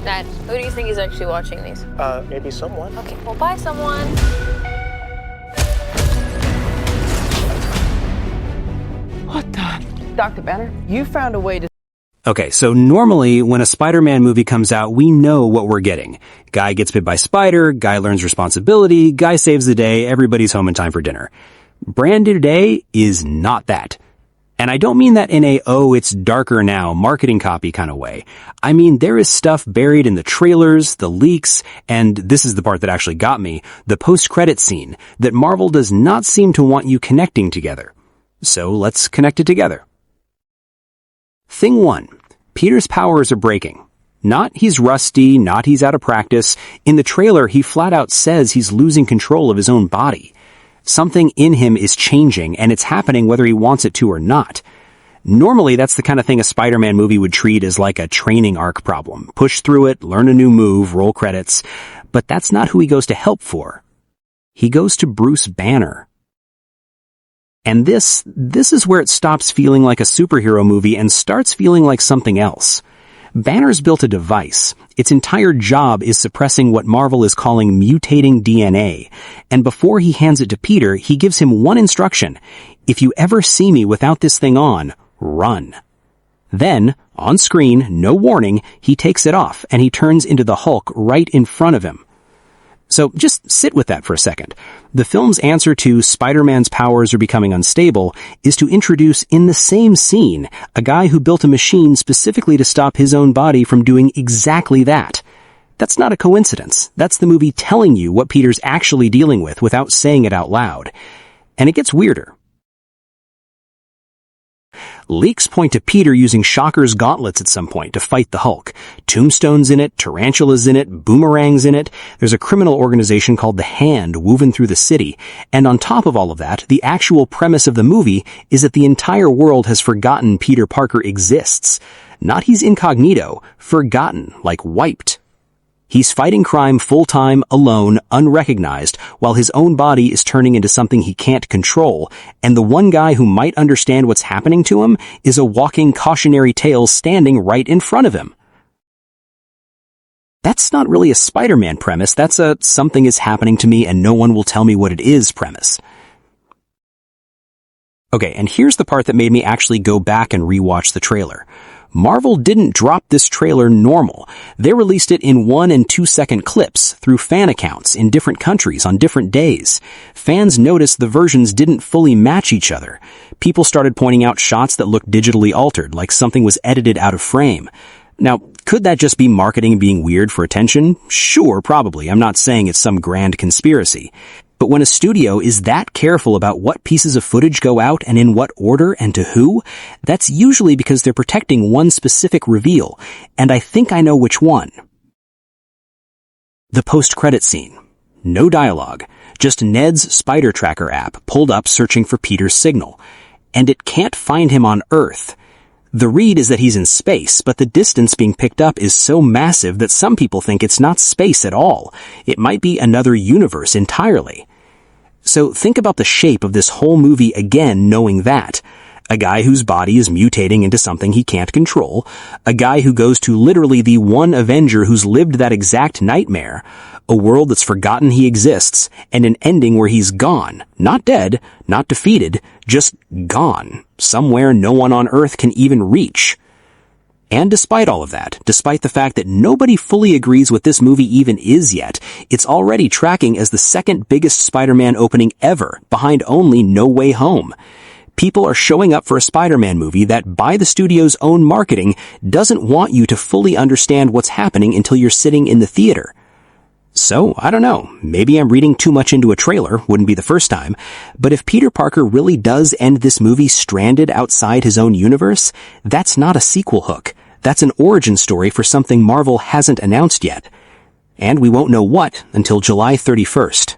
Dad, who do you think is actually watching these? Maybe someone. Okay, well, bye, someone. What the? Dr. Banner, you found a way to... Okay, so normally when a Spider-Man movie comes out, we know what we're getting. Guy gets bit by spider, guy learns responsibility, guy saves the day, everybody's home in time for dinner. Brand New Day is not that. And I don't mean that in a, oh, it's darker now, marketing copy kind of way. I mean, there is stuff buried in the trailers, the leaks, and this is the part that actually got me, the post-credit scene, that Marvel does not seem to want you connecting together. So let's connect it together. Thing 1. Peter's powers are breaking. Not he's rusty, not he's out of practice. In the trailer, he flat out says he's losing control of his own body. Something in him is changing, and it's happening whether he wants it to or not. Normally, that's the kind of thing a Spider-Man movie would treat as like a training arc problem. Push through it, learn a new move, roll credits. But that's not who he goes to help for. He goes to Bruce Banner. And this is where it stops feeling like a superhero movie and starts feeling like something else. Banner's built a device. Its entire job is suppressing what Marvel is calling mutating DNA. And before he hands it to Peter, he gives him one instruction. If you ever see me without this thing on, run. Then, on screen, no warning, he takes it off and he turns into the Hulk right in front of him. So just sit with that for a second. The film's answer to Spider-Man's powers are becoming unstable is to introduce in the same scene a guy who built a machine specifically to stop his own body from doing exactly that. That's not a coincidence. That's the movie telling you what Peter's actually dealing with without saying it out loud. And it gets weirder. Leaks point to Peter using Shocker's gauntlets at some point to fight the Hulk. Tombstone's in it, Tarantula's in it, Boomerang's in it. There's a criminal organization called the Hand woven through the city. And on top of all of that, the actual premise of the movie is that the entire world has forgotten Peter Parker exists. Not he's incognito, forgotten, like wiped. He's fighting crime full-time, alone, unrecognized, while his own body is turning into something he can't control, and the one guy who might understand what's happening to him is a walking cautionary tale standing right in front of him. That's not really a Spider-Man premise, that's a something is happening to me and no one will tell me what it is premise. Okay, and here's the part that made me actually go back and rewatch the trailer. Marvel didn't drop this trailer normal. They released it in 1 and 2 second clips through fan accounts in different countries on different days. Fans noticed the versions didn't fully match each other. People started pointing out shots that looked digitally altered, like something was edited out of frame. Now, could that just be marketing being weird for attention? Sure, probably. I'm not saying it's some grand conspiracy. But when a studio is that careful about what pieces of footage go out and in what order and to who, that's usually because they're protecting one specific reveal, and I think I know which one. The post-credit scene. No dialogue, just Ned's spider tracker app pulled up searching for Peter's signal. And it can't find him on Earth. The read is that he's in space, but the distance being picked up is so massive that some people think it's not space at all. It might be another universe entirely. So think about the shape of this whole movie again knowing that. A guy whose body is mutating into something he can't control. A guy who goes to literally the one Avenger who's lived that exact nightmare. A world that's forgotten he exists, and an ending where he's gone. Not dead, not defeated, just gone. Somewhere no one on Earth can even reach. And despite all of that, despite the fact that nobody fully agrees what this movie even is yet, it's already tracking as the second biggest Spider-Man opening ever, behind only No Way Home. People are showing up for a Spider-Man movie that, by the studio's own marketing, doesn't want you to fully understand what's happening until you're sitting in the theater. So, I don't know, maybe I'm reading too much into a trailer, wouldn't be the first time, but if Peter Parker really does end this movie stranded outside his own universe, that's not a sequel hook. That's an origin story for something Marvel hasn't announced yet. And we won't know what until July 31st.